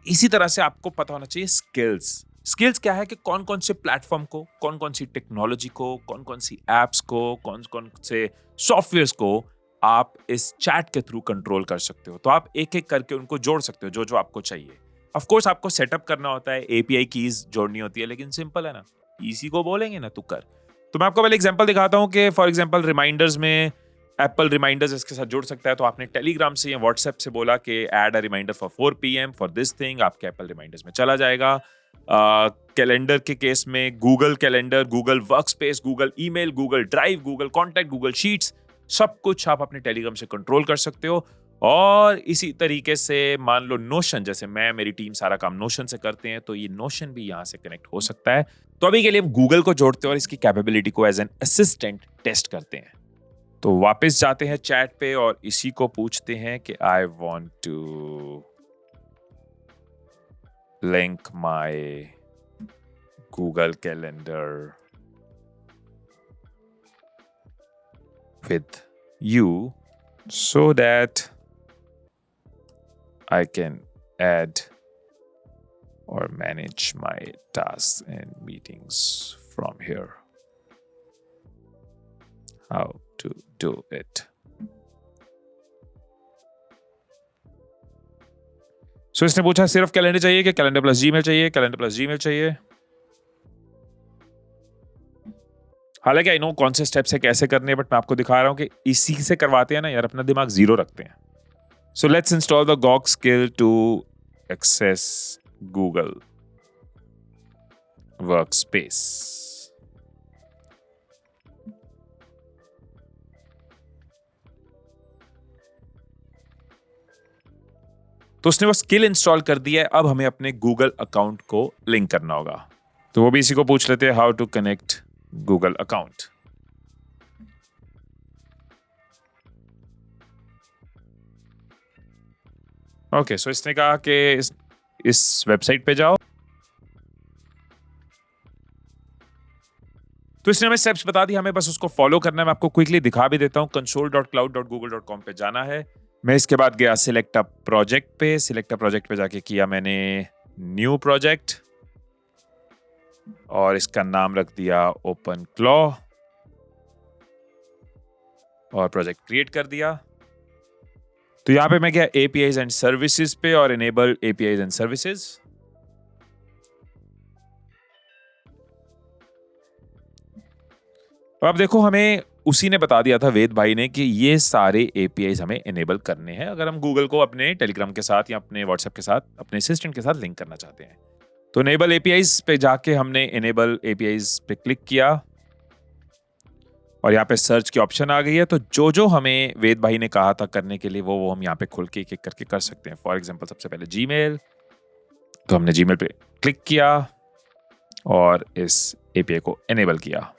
इसी तरह से आपको पता होना चाहिए स्किल्स। स्किल्स क्या है कि कौन कौन से प्लेटफॉर्म को, कौन कौन सी टेक्नोलॉजी को, कौन कौन सी एप्स को, कौन कौन से सॉफ्टवेयर्स को आप इस चैट के थ्रू कंट्रोल कर सकते हो। तो आप एक एक करके उनको जोड़ सकते हो जो जो आपको चाहिए। ऑफ कोर्स आपको सेटअप करना होता है, API कीज जोड़नी होती है, लेकिन सिंपल है ना, इसी को बोलेंगे ना तू कर। तो मैं आपको पहले एग्जांपल दिखाता हूँ कि फॉर एग्जांपल रिमाइंडर्स में एप्पल रिमाइंडर्स इसके साथ जुड़ सकता है। तो आपने टेलीग्राम से या व्हाट्सएप से बोला कि add a reminder for 4 PM for this thing, आपके एप्पल रिमाइंडर्स में चला जाएगा। कैलेंडर के केस में Google calendar, Google workspace, Google email, Google drive, Google contact, Google sheets, सब कुछ आप अपने टेलीग्राम से कंट्रोल कर सकते हो। और इसी तरीके से मान लो नोशन, जैसे मैं मेरी टीम सारा काम नोशन से करते हैं, तो ये नोशन भी यहां से कनेक्ट हो सकता है। तो अभी के लिए हम गूगल को जोड़ते हैं और इसकी कैपेबिलिटी को एज एन असिस्टेंट टेस्ट करते हैं। तो वापस जाते हैं चैट पे और इसी को पूछते हैं कि I want to link my Google calendar with you so that I can add or manage my tasks and meetings from here. How to do it. So इसने पूछा सिर्फ कैलेंडर चाहिए कि कैलेंडर प्लस जीमेल चाहिए, calendar plus Gmail चाहिए. हालांकि I know कौन से स्टेप्स है कैसे करने हैं, बट मैं आपको दिखा रहा हूं कि इसी से करवाते हैं ना यार, अपना दिमाग जीरो रखते हैं. So let's install the GOG skill to access Google Workspace. तो उसने वो स्किल इंस्टॉल कर दिया है. अब हमें अपने गूगल अकाउंट को लिंक करना होगा. तो वो भी इसी को पूछ लेते हैं, how to connect Google account. Okay, so इसने कहा कि इस वेबसाइट पे जाओ. तो इसने हमें स्टेप्स बता दी, हमें बस उसको फॉलो करना है. मैं आपको क्विकली दिखा भी देता हूं. console.cloud.google.com पे जाना है. मैं इसके बाद गया सिलेक्ट अ प्रोजेक्ट पे. सिलेक्ट अ प्रोजेक्ट पे जाके किया मैंने न्यू प्रोजेक्ट और इसका नाम रख दिया ओपन क्लॉ और प्रोजेक्ट क्रिएट कर दिया. तो यहां पे मैं गया APIs एंड सर्विसेज पे और इनेबल APIs एंड सर्विसेज. तो आप देखो, हमें उसी ने बता दिया था, वेद भाई ने, कि ये सारे APIs हमें इनेबल करने हैं अगर हम गूगल को अपने टेलीग्राम के साथ या अपने व्हाट्सएप के साथ, अपने असिस्टेंट के साथ लिंक करना चाहते हैं. तो इनेबल APIs पे जाके हमने इनेबल APIs पे क्लिक किया और यहाँ पे सर्च की ऑप्शन आ गई है. तो जो जो हमें वेद भाई ने कहा था करने के लिए वो हम यहाँ पे खुल के एक एक करके कर सकते हैं. फॉर एग्जांपल सबसे पहले जीमेल. तो हमने जीमेल पे क्लिक किया और इस API को इनेबल किया.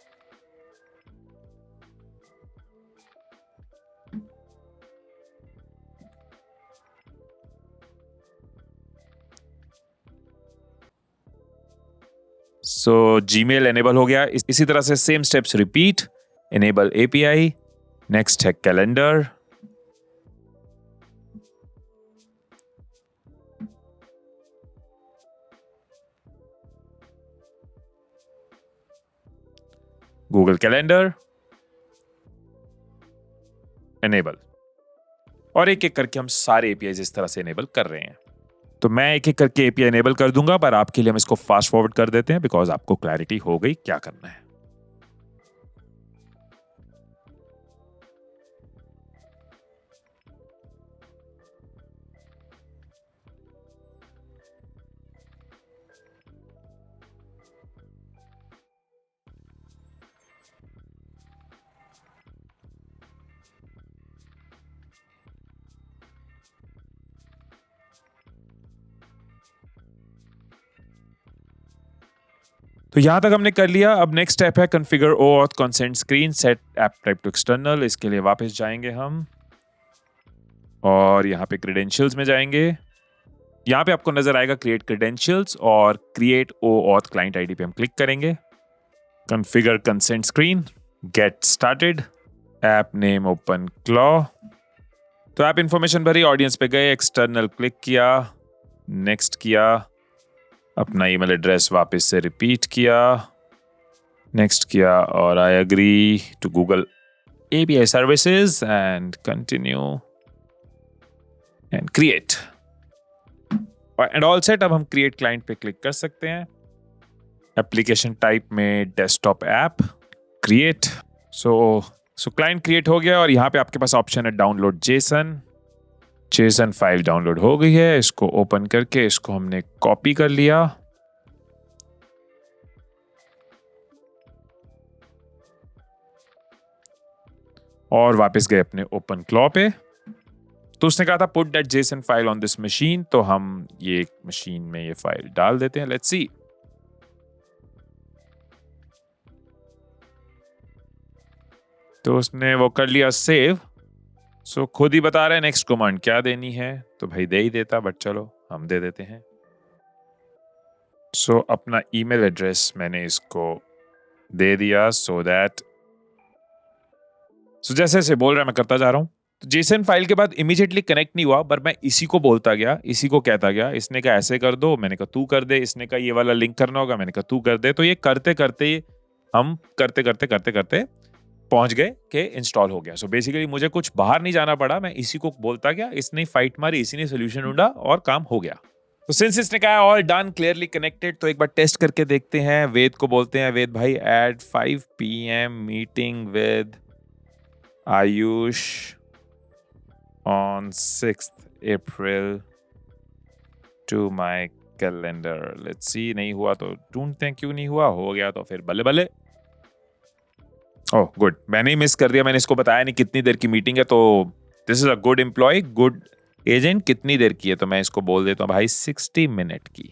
सो जीमेल एनेबल हो गया. इसी तरह से same steps repeat. Enable API. Next है कैलेंडर. Google calendar enable. और एक एक करके हम सारे APIs इस तरह से एनेबल कर रहे हैं. तो मैं एक एक करके API एनेबल कर दूंगा, पर आपके लिए हम इसको फास्ट फॉरवर्ड कर देते हैं बिकॉज आपको क्लैरिटी हो गई क्या करना है. तो यहां तक हमने कर लिया. अब नेक्स्ट स्टेप है configure OAuth consent screen set app type two external. इसके लिए वापस जाएंगे हम और यहाँ पे क्रेडेंशियल्स में जाएंगे. यहाँ पे आपको नजर आएगा क्रिएट क्रेडेंशियल्स और क्रिएट OAuth क्लाइंट आईडी पे हम क्लिक करेंगे. Configure consent screen, get started, app name open claw. तो ऐप इंफॉर्मेशन भरी, ऑडियंस पे गए, एक्सटर्नल क्लिक किया, नेक्स्ट किया, अपना ईमेल एड्रेस वापस से रिपीट किया, नेक्स्ट किया और I agree to Google API services and continue and create and all set. अब हम क्रिएट क्लाइंट पे क्लिक कर सकते हैं. एप्लीकेशन टाइप में desktop app create. So client create हो गया और यहाँ पे आपके पास ऑप्शन है डाउनलोड जेसन फाइल डाउनलोड हो गई है. इसको ओपन करके इसको हमने कॉपी कर लिया और वापस गए अपने ओपन क्लॉ पे. तो उसने कहा था put that JSON file on this machine. तो हम ये मशीन में ये फाइल डाल देते हैं. Let's see. तो उसने वो कर लिया सेव. सो खुद ही बता रहे हैं नेक्स्ट कमांड क्या देनी है. तो भाई दे ही देता, बट चलो हम दे देते हैं. सो अपना ईमेल एड्रेस मैंने इसको दे दिया सो जैसे जैसे बोल रहा है मैं करता जा रहा हूं. तो जेसन फाइल के बाद इमीडिएटली कनेक्ट नहीं हुआ, पर मैं इसी को बोलता गया, इसी को कहता गया। इसने कहा ऐसे कर दो, मैंने कहा तू कर दे। इसने कहा ये वाला लिंक करना होगा, मैंने कहा तू कर दे। तो ये करते करते हम करते करते पहुंच गए कि इंस्टॉल हो गया। सो बेसिकली मुझे कुछ बाहर नहीं जाना पड़ा, मैं इसी को बोलता गया, इसने फाइट मारी, इसी ने सोल्यूशन ढूंढा और काम हो गया। तो सिंस इसने कहा ऑल डन, क्लियरली कनेक्टेड, तो एक बार टेस्ट करके देखते हैं। वेद को बोलते हैं, वेद भाई at 5 PM meeting with Ayush on 6th April to my calendar. Let's see, नहीं हुआ तो ढूंढते हैं क्यों नहीं हुआ, हो गया तो फिर बल्ले बल्ले। ओह गुड, मैंने ही मिस कर दिया, मैंने इसको बताया नहीं कितनी देर की मीटिंग है। तो this is a good employ, good agent. कितनी देर की है, तो मैं इसको बोल देता हूँ भाई 60 मिनट की।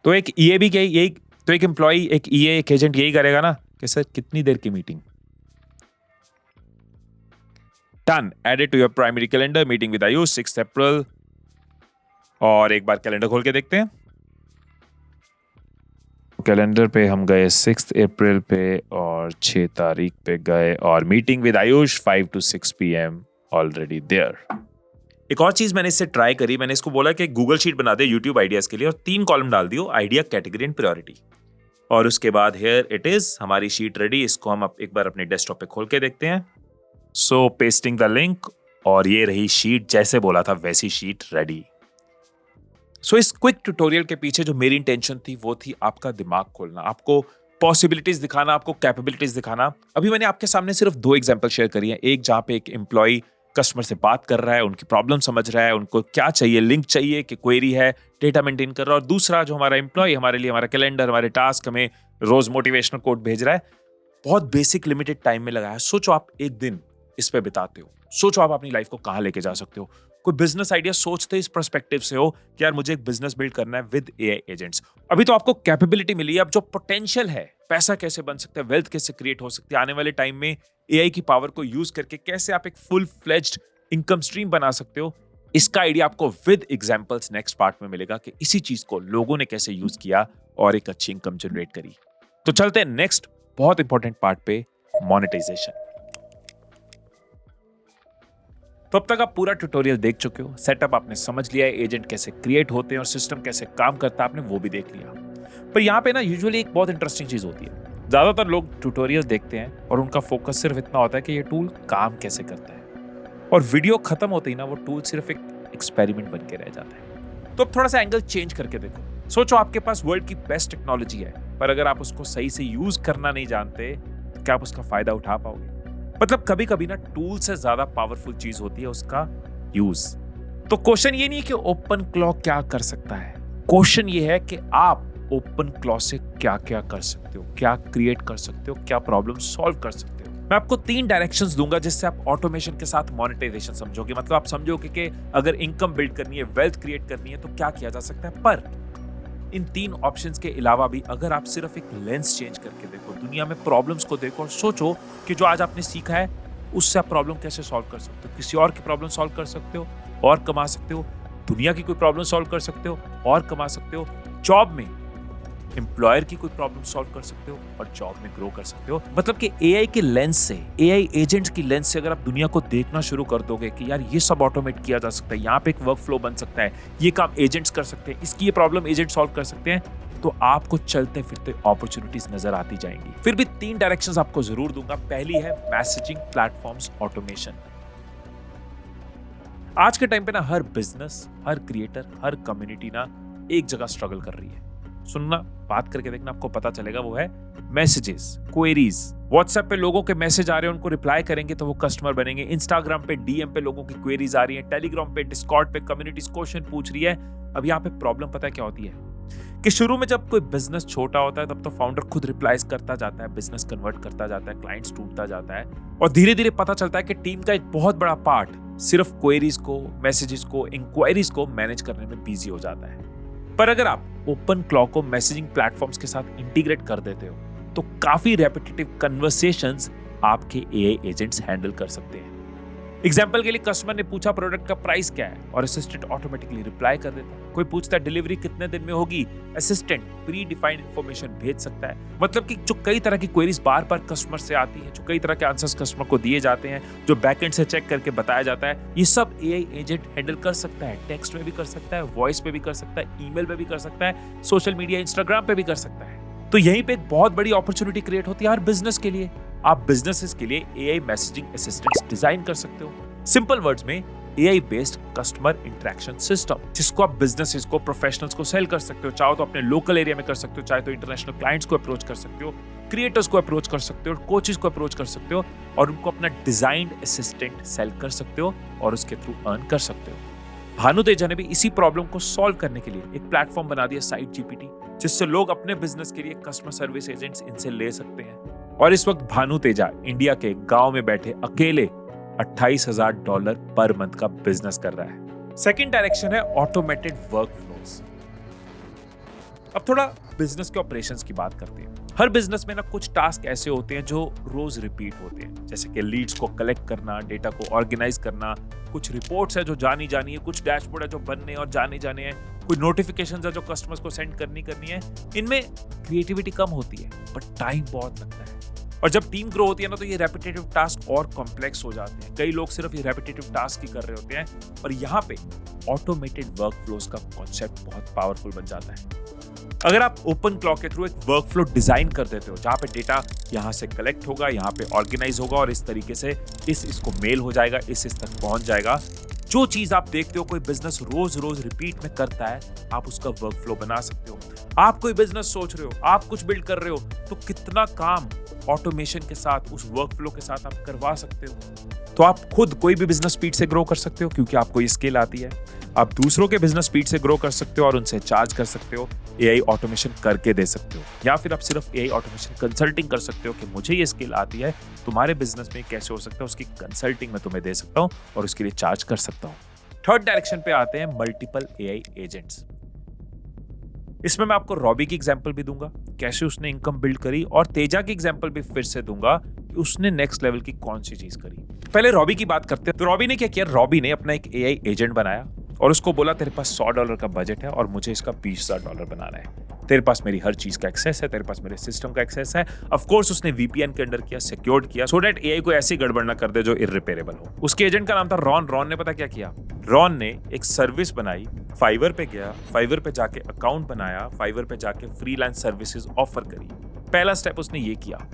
तो एक ईए भी यही, तो एक एम्प्लॉय, एक ईए, एक एजेंट यही करेगा ना कि सर कितनी देर की meeting. Done. Add it to your primary calendar. Meeting with Ayush 6th April. और एक बार कैलेंडर खोल के देखते हैं। कैलेंडर पे हम गए 6th April पे और 6 तारीख पे गए और meeting with Ayush 5 to 6 PM already there. एक और चीज मैंने इससे ट्राई करी, मैंने इसको बोला कि गूगल शीट बना दे यूट्यूब आइडियाज के लिए और 3 कॉलम डाल दियो, आइडिया, कैटेगरी एंड प्रायोरिटी। और उसके बाद हियर इट इज, हमारी शीट रेडी। इसको हम एक बार अपने डेस्कटॉप पे खोल के देखते हैं। सो पेस्टिंग द लिंक, और ये रही शीट, जैसे बोला था वैसी शीट रेडी। सो इस क्विक ट्यूटोरियल के पीछे जो मेरी इंटेंशन थी वो थी आपका दिमाग खोलना, आपको पॉसिबिलिटीज दिखाना, आपको कैपेबिलिटीज दिखाना। अभी मैंने आपके सामने सिर्फ 2 एग्जांपल शेयर करी हैं। एक जहां पे एक एम्प्लॉय कस्टमर से बात कर रहा है, उनकी प्रॉब्लम समझ रहा है, उनको क्या चाहिए, लिंक चाहिए कि क्वेरी है, डेटा मेंटेन कर रहा है। और दूसरा जो हमारा एम्प्लॉय हमारे लिए हमारा कैलेंडर, हमारे टास्क, हमें रोज मोटिवेशनल कोड भेज रहा है, बहुत बेसिक लिमिटेड टाइम में लगाया। सोचो आप एक दिन इस पे बिताते हो, सोचो आप अपनी लाइफ को कहां लेके जा सकते हो। कोई बिजनेस आइडिया सोचते इस पर्सपेक्टिव से हो कि यार मुझे एक बिजनेस बिल्ड करना है विद एआई एजेंट्स। अभी तो आपको कैपेबिलिटी मिली है, अब जो पोटेंशियल है, पैसा कैसे बन सकता है, वेल्थ कैसे क्रिएट हो सकती है, आने वाले टाइम में एआई की पावर को यूज करके कैसे आप एक फुल फ्लेज्ड इनकम स्ट्रीम बना सकते हो, इसका आइडिया आपको विद एग्जांपल्स नेक्स्ट पार्ट में मिलेगा कि इसी चीज को लोगों ने कैसे यूज किया और एक अच्छी इनकम जनरेट करी। तो चलते हैं नेक्स्ट बहुत इंपॉर्टेंट पार्ट पे, मोनेटाइजेशन। तो अब तक आप पूरा ट्यूटोरियल देख चुके हो, सेटअप आपने समझ लिया है, एजेंट कैसे क्रिएट होते हैं और सिस्टम कैसे काम करता है आपने वो भी देख लिया। पर यहाँ पे ना यूजुअली एक बहुत इंटरेस्टिंग चीज होती है, ज्यादातर लोग ट्यूटोरियल देखते हैं और उनका फोकस सिर्फ इतना होता है कि ये टूल काम कैसे करता है, और वीडियो खत्म होते ही ना वो टूल सिर्फ एक एक्सपेरिमेंट बन के रह जाता है। तो अब थोड़ा सा एंगल चेंज करके देखो। सोचो आपके पास वर्ल्ड की बेस्ट टेक्नोलॉजी है, पर अगर आप उसको सही से यूज करना नहीं जानते तो क्या आप उसका फायदा उठा पाओगे? मतलब कभी कभी ना टूल से ज्यादा पावरफुल चीज होती है उसका यूज। तो क्वेश्चन ये नहीं है कि ओपन क्लॉ क्या कर सकता है, क्वेश्चन ये है कि आप ओपन क्लॉ से क्या क्या कर सकते हो, क्या क्रिएट कर सकते हो, क्या प्रॉब्लम सॉल्व कर सकते हो। मैं आपको 3 डायरेक्शंस दूंगा जिससे आप ऑटोमेशन के साथ मोनेटाइजेशन समझोगे। मतलब आप समझोगे कि अगर इनकम बिल्ड करनी है, वेल्थ क्रिएट करनी है तो क्या किया जा सकता है। पर इन 3 ऑप्शंस के अलावा भी अगर आप सिर्फ एक लेंस चेंज करके देखो, दुनिया में प्रॉब्लम्स को देखो और सोचो कि जो आज आपने सीखा है उससे आप प्रॉब्लम कैसे सॉल्व कर सकते हो, किसी और की प्रॉब्लम सॉल्व कर सकते हो और कमा सकते हो, दुनिया की कोई प्रॉब्लम सॉल्व कर सकते हो और कमा सकते हो, जॉब में एम्प्लॉयर की कोई प्रॉब्लम सॉल्व कर सकते हो और जॉब में ग्रो कर सकते हो। मतलब कि एआई के लेंस से, एआई एजेंट्स की लेंस से अगर आप दुनिया को देखना शुरू कर दोगे कि यार ये सब ऑटोमेट किया जा सकता है, यहाँ पे एक वर्क फ्लो बन सकता है, ये काम एजेंट्स कर सकते हैं, इसकी ये प्रॉब्लम एजेंट सॉल्व कर सकते हैं, तो आपको चलते फिरते अपॉर्चुनिटीज नजर आती जाएंगी। फिर भी 3 डायरेक्शंस आपको जरूर दूंगा। पहली है मैसेजिंग प्लेटफॉर्म्स ऑटोमेशन। आज के टाइम पे ना हर बिजनेस, हर क्रिएटर, हर कम्युनिटी ना एक जगह स्ट्रगल कर रही है। सुनना, बात करके देखना, आपको पता चलेगा। वो है मैसेजेस, क्वेरीज। व्हाट्सएप पे लोगों के मैसेज आ रहे हैं, उनको रिप्लाई करेंगे तो वो कस्टमर बनेंगे। इंस्टाग्राम पे डीएम पे लोगों की क्वेरीज आ रही है, टेलीग्राम पे, डिस्कॉर्ड पे कम्युनिटीज क्वेश्चन पूछ रही है। अब यहाँ पे प्रॉब्लम पता है क्या होती है कि शुरू में जब कोई बिजनेस छोटा होता है तब तो फाउंडर खुद रिप्लाईज करता जाता है, बिजनेस कन्वर्ट करता जाता है, क्लाइंट्स ढूंढता जाता है, और धीरे धीरे पता चलता है कि टीम का एक बहुत बड़ा पार्ट सिर्फ क्वेरीज को, मैसेजेस को, इंक्वायरीज को मैनेज करने में बिजी हो जाता है। पर अगर आप ओपन क्लॉ को मैसेजिंग प्लेटफॉर्म्स के साथ इंटीग्रेट कर देते हो तो काफी रेपिटेटिव कन्वर्सेशंस आपके एआई एजेंट्स हैंडल कर सकते हैं। एग्जाम्पल के लिए कस्टमर ने पूछा प्रोडक्ट का प्राइस क्या है और असिस्टेंट ऑटोमेटिकली रिप्लाई कर देता है। कोई पूछता है डिलीवरी कितने दिन में होगी, असिस्टेंट प्री डिफाइंड इंफॉर्मेशन भेज सकता है। मतलब कि जो कई तरह की क्वेरीज बार बार कस्टमर से आती है, जो कई तरह के आंसर्स कस्टमर को दिए जाते हैं, जो बैकएंड से चेक करके बताया जाता है, ये सब एआई एजेंट हैंडल कर सकता है। टेक्स्ट में भी कर सकता है, वॉइस में भी कर सकता है, ईमेल में भी कर सकता है, सोशल मीडिया इंस्टाग्राम पे भी कर सकता है। तो यहीं पे एक बहुत बड़ी अपॉर्चुनिटी क्रिएट होती है हर बिजनेस के लिए। आप बिजनेसेस के लिए एआई मैसेजिंग असिस्टेंट्स डिजाइन कर सकते हो। सिंपल वर्ड्स में AI based customer interaction system, जिसको आप बिजनेसेस को, प्रोफेशनल्स को सेल कर सकते हो। चाहो तो अपने लोकल एरिया में कर सकते हो, चाहे तो इंटरनेशनल क्लाइंट्स को अप्रोच कर सकते हो, क्रिएटर्स को अप्रोच कर सकते हो, कोचेस को अप्रोच कर सकते हो और उनको अपना डिजाइन्ड असिस्टेंट सेल कर सकते हो और उसके थ्रू अर्न कर सकते हो। भानु तेजा ने भी इसी प्रॉब्लम को सॉल्व करने के लिए एक प्लेटफॉर्म बना दिया साइट जीपीटी, जिससे लोग अपने बिजनेस के लिए कस्टमर सर्विस एजेंट्स इनसे ले सकते हैं। और इस वक्त भानु तेजा इंडिया के गांव में बैठे अकेले $28,000 पर मंथ का बिजनेस कर रहा है। सेकंड डायरेक्शन है ऑटोमेटेड वर्कफ्लोज। अब थोड़ा बिजनेस के ऑपरेशंस की बात करते हैं। हर बिजनेस में ना कुछ टास्क ऐसे होते हैं जो रोज रिपीट होते हैं, जैसे कि लीड्स को कलेक्ट करना, डेटा को ऑर्गेनाइज करना, कुछ रिपोर्ट्स है जो जानी जानी है, कुछ डैशबोर्ड है जो बनने और जाने जाने हैं, कोई नोटिफिकेशंस है जो कस्टमर्स को सेंड करनी है। इनमें क्रिएटिविटी कम होती है बट टाइम बहुत लगता है। और जब टीम ग्रो होती है ना, तो ये रेपिटेटिव टास्क और कॉम्प्लेक्स हो जाते हैं। कई लोग सिर्फ ये रेपिटेटिव टास्क ही कर रहे होते हैं और यहाँ पे ऑटोमेटेड वर्कफ्लोज का कॉन्सेप्ट बहुत पावरफुल बन जाता है। अगर आप ओपन क्लॉक के थ्रू एक वर्कफ्लो डिजाइन कर देते हो, जहां पे डेटा यहां से कलेक्ट होगा, यहां पे ऑर्गेनाइज होगा और इस तरीके से इसको मेल हो जाएगा, इस तक पहुंच जाएगा। जो चीज आप देखते हो कोई बिजनेस रोज रोज रिपीट में करता है, आप उसका वर्कफ्लो बना सकते हो। आप कोई बिजनेस सोच रहे हो, आप कुछ बिल्ड कर रहे हो, तो कितना काम ऑटोमेशन के साथ, उस वर्कफ्लो के साथ आप करवा सकते हो। तो आप खुद कोई भी बिजनेस स्पीड से ग्रो कर सकते हो क्योंकि आपको ये स्किल आती है। आप दूसरों के बिजनेस स्पीड से ग्रो कर सकते हो और उनसे चार्ज कर सकते हो, एआई ऑटोमेशन करके दे सकते हो। या फिर आप सिर्फ एआई ऑटोमेशन कंसल्टिंग कर सकते हो कि मुझे ये स्किल आती है, तुम्हारे बिजनेस में कैसे हो सकता है, उसकी कंसल्टिंग मैं तुम्हें दे सकता हूँ और उसके लिए चार्ज कर सकता हूँ। थर्ड डायरेक्शन पे आते हैं मल्टीपल एआई एजेंट्स। इसमें मैं आपको रॉबी की एग्जांपल भी दूंगा, कैसे उसने इनकम बिल्ड करी, और तेजा की एग्जांपल भी फिर से दूंगा कि उसने नेक्स्ट लेवल की कौन सी चीज करी। पहले रॉबी की बात करते हैं। तो रॉबी ने क्या किया, रॉबी ने अपना एक एआई एजेंट बनाया और उसको बोला तेरे पास $100 का बजट है और मुझे इसका $20,000 बनाना है। तेरे पास मेरी हर चीज का एक्सेस है, तेरे पास मेरे सिस्टम का एक्सेस है। ऑफ कोर्स उसने वीपीएन के अंडर किया, सिक्योर्ड किया, सो दैट एआई को ऐसी गड़बड़ ना कर दे जो इररिपेयरेबल हो। उसके एजेंट का नाम था रॉन। रॉन ने पता क्या किया, रॉन ने एक सर्विस बनाई, फाइवर पे गया, फाइवर पे जाके अकाउंट बनाया, फाइवर पे जाके फ्रीलांस सर्विसेज ऑफर करी। पहला स्टेप उसने ये किया।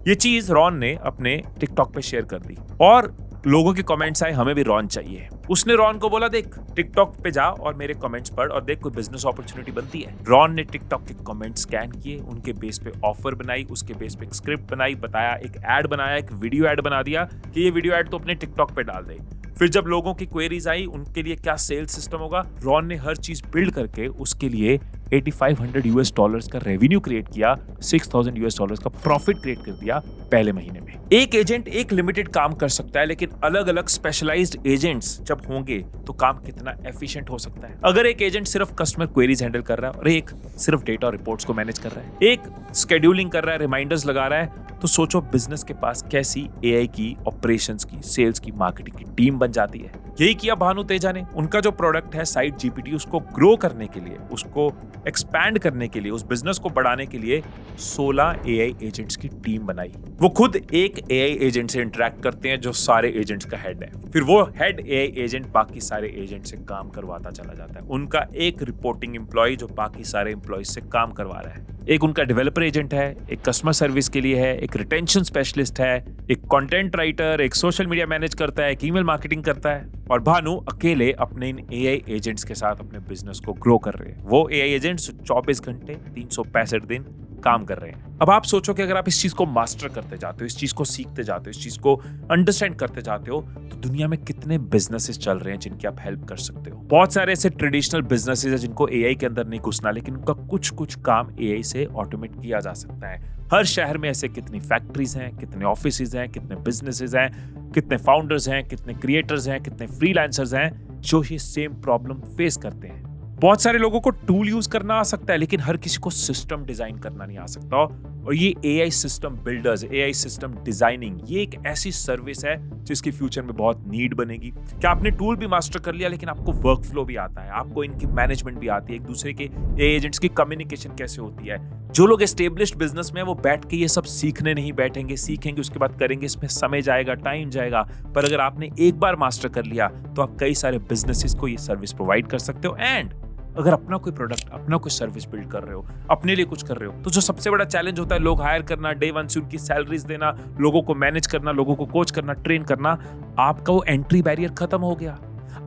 ये चीज रॉन ने अपने टिकटॉक पे शेयर कर दी और लोगों के कमेंट्स आए, हमें भी रॉन चाहिए। उसने रॉन को बोला, देख टिकटॉक पे जा और मेरे कमेंट्स पढ़ और देख कोई बिजनेस अपॉर्चुनिटी बनती है। रॉन ने टिकटॉक के कमेंट्स स्कैन किए, उनके बेस पे ऑफर बनाई, उसके बेस पे एक स्क्रिप्ट बनाई, बताया, एक ऐड बनाया, एक वीडियो ऐड बना दिया कि ये वीडियो ऐड तो अपने टिकटॉक पे डाल दे। फिर जब लोगों की क्वेरीज आई, उनके लिए क्या सेल्स सिस्टम होगा, रॉन ने हर चीज बिल्ड करके उसके लिए $8,500 का रेवेन्यू क्रिएट किया, $6,000 का प्रॉफिट क्रिएट कर दिया पहले महीने में। एक एजेंट एक लिमिटेड काम कर सकता है, लेकिन अलग अलग स्पेशलाइज्ड एजेंट्स जब होंगे तो काम कितना एफिशिएंट हो सकता है। अगर एक एजेंट सिर्फ कस्टमर क्वेरीज हैंडल कर रहा है और एक सिर्फ डेटा और रिपोर्ट्स को मैनेज कर रहा है, एक शेड्यूलिंग कर रहा है, रिमाइंडर्स लगा रहा है, तो सोचो बिजनेस के पास कैसी एआई की, ऑपरेशंस की, सेल्स की, मार्केटिंग की टीम बन जाती है। यही किया भानु तेजा ने। उनका जो प्रोडक्ट है साइट जीपीटी, उसको ग्रो करने के लिए, उसको एक्सपैंड करने के लिए, उस बिजनेस को बढ़ाने के लिए 16 एआई एजेंट्स की टीम बनाई। वो खुद एक एआई एजेंट से इंटरेक्ट करते हैं जो सारे एजेंट्स का हेड है। फिर वो हेड एआई एजेंट बाकी सारे एजेंट से काम करवाता चला जाता है। उनका एक रिपोर्टिंग एम्प्लॉय जो बाकी सारे एम्प्लॉयज से काम करवा रहा है। एक उनका डेवलपर एजेंट है, एक कस्टमर सर्विस के लिए है, एक रिटेंशन स्पेशलिस्ट है, एक कंटेंट राइटर, एक सोशल मीडिया मैनेज करता है, एक ईमेल मार्केटिंग करता है। और भानु अकेले अपने इन एआई एजेंट्स के साथ अपने बिजनेस को ग्रो कर रहे हैं। वो एआई एजेंट्स 24 घंटे 365 दिन काम कर रहे हैं। अब आप सोचो कि अगर आप इस चीज को मास्टर करते जाते हो, इस चीज को सीखते जाते हो, इस चीज को अंडरस्टैंड करते जाते हो, तो दुनिया में कितने बिजनेसेस चल रहे हैं जिनकी आप हेल्प कर सकते हो। बहुत सारे ऐसे ट्रेडिशनल बिजनेसेस हैं जिनको एआई के अंदर नहीं घुसना, लेकिन उनका कुछ काम एआई से ऑटोमेट किया जा सकता है। हर शहर में ऐसे कितनी फैक्ट्रीज हैं, कितने ऑफिसेज हैं, कितने बिजनेसेस हैं, कितने फाउंडर्स हैं, कितने क्रिएटर्स हैं, कितने फ्रीलांसर्स हैं जो ये सेम प्रॉब्लम फेस करते हैं। बहुत सारे लोगों को टूल यूज करना आ सकता है, लेकिन हर किसी को सिस्टम डिजाइन करना नहीं आ सकता। और ये AI system builders, AI system designing, ये एक ऐसी सर्विस है जिसकी फ्यूचर में बहुत नीड बनेगी। क्या आपने टूल भी मास्टर कर लिया लेकिन आपको वर्क फ्लो भी आता है, आपको इनकी मैनेजमेंट भी आती है, एक दूसरे के एजेंट्स की कम्युनिकेशन कैसे होती है। जो लोग एस्टेब्लिश्ड बिजनेस में है वो बैठ के ये सब सीखने नहीं बैठेंगे, सीखेंगे उसके बाद करेंगे, इसमें समय जाएगा, टाइम जाएगा। पर अगर आपने एक बार मास्टर कर लिया तो आप कई सारे बिजनेसेस को ये सर्विस प्रोवाइड कर सकते हो। एंड अगर अपना कोई प्रोडक्ट, अपना कोई सर्विस बिल्ड कर रहे हो, अपने लिए कुछ कर रहे हो, तो जो सबसे बड़ा चैलेंज होता है लोग हायर करना, डे वन से उनकी सैलरीज देना, लोगों को मैनेज करना, लोगों को कोच करना, ट्रेन करना, आपका वो एंट्री बैरियर खत्म हो गया।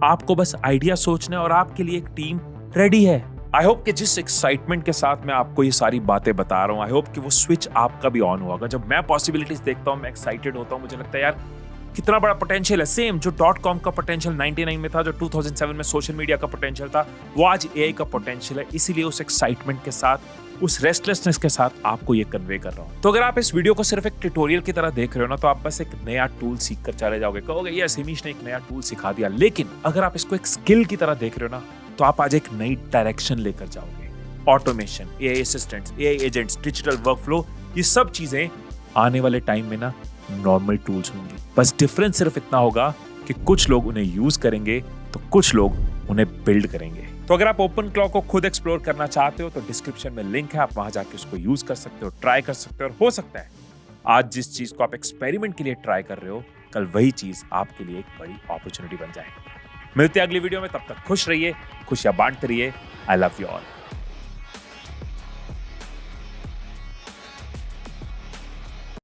आपको बस आइडिया सोचना है और आपके लिए एक टीम रेडी है। आई होप कि जिस एक्साइटमेंट के साथ मैं आपको ये सारी बातें बता रहा हूँ, आई होप कि वो स्विच आपका भी ऑन होगा। जब मैं पॉसिबिलिटीज देखता हूँ, मैं एक्साइटेड होता हूँ, मुझे लगता है यार कितना बड़ा पोटेंशियल है। सेम जो .com का पोटेंशियल 99 में था, जो 2007 में सोशल मीडिया का पोटेंशियल था, वो आज AI का पोटेंशियल है। इसीलिए उस एक्साइटमेंट के साथ, उस रेस्टलेसनेस के साथ आपको ये कन्वे कर रहा हूँ। तो अगर आप इस वीडियो को सिर्फ एक ट्यूटोरियल की तरह देख रहे हो ना, तो आप बस एक नया टूल सीख कर चले जाओगे, कहोगे यस हिमीश ने एक नया टूल सिखा दिया। लेकिन अगर आप इसको एक स्किल की तरह देख रहे हो ना, तो आप आज एक नई डायरेक्शन लेकर जाओगे। Automation, AI assistants, AI agents, digital workflow, ये सब चीजें आने वाले टाइम में ना नॉर्मल टूल्स होंगी। बस डिफरेंस सिर्फ इतना होगा कि कुछ लोग उन्हें यूज करेंगे तो कुछ लोग उन्हें बिल्ड करेंगे। तो अगर आप ओपन क्लॉक को खुद एक्सप्लोर करना चाहते हो तो डिस्क्रिप्शन में लिंक है, आप वहां जाके उसको यूज कर सकते हो, ट्राई कर सकते हो। और हो सकता है आज जिस चीज को आप एक्सपेरिमेंट के लिए ट्राई कर रहे हो, कल वही चीज आपके लिए एक बड़ी अपॉर्चुनिटी बन जाए। मिलते हैं अगली वीडियो में, तब तक खुश रहिए, खुशियां बांटते रहिए। I love you all.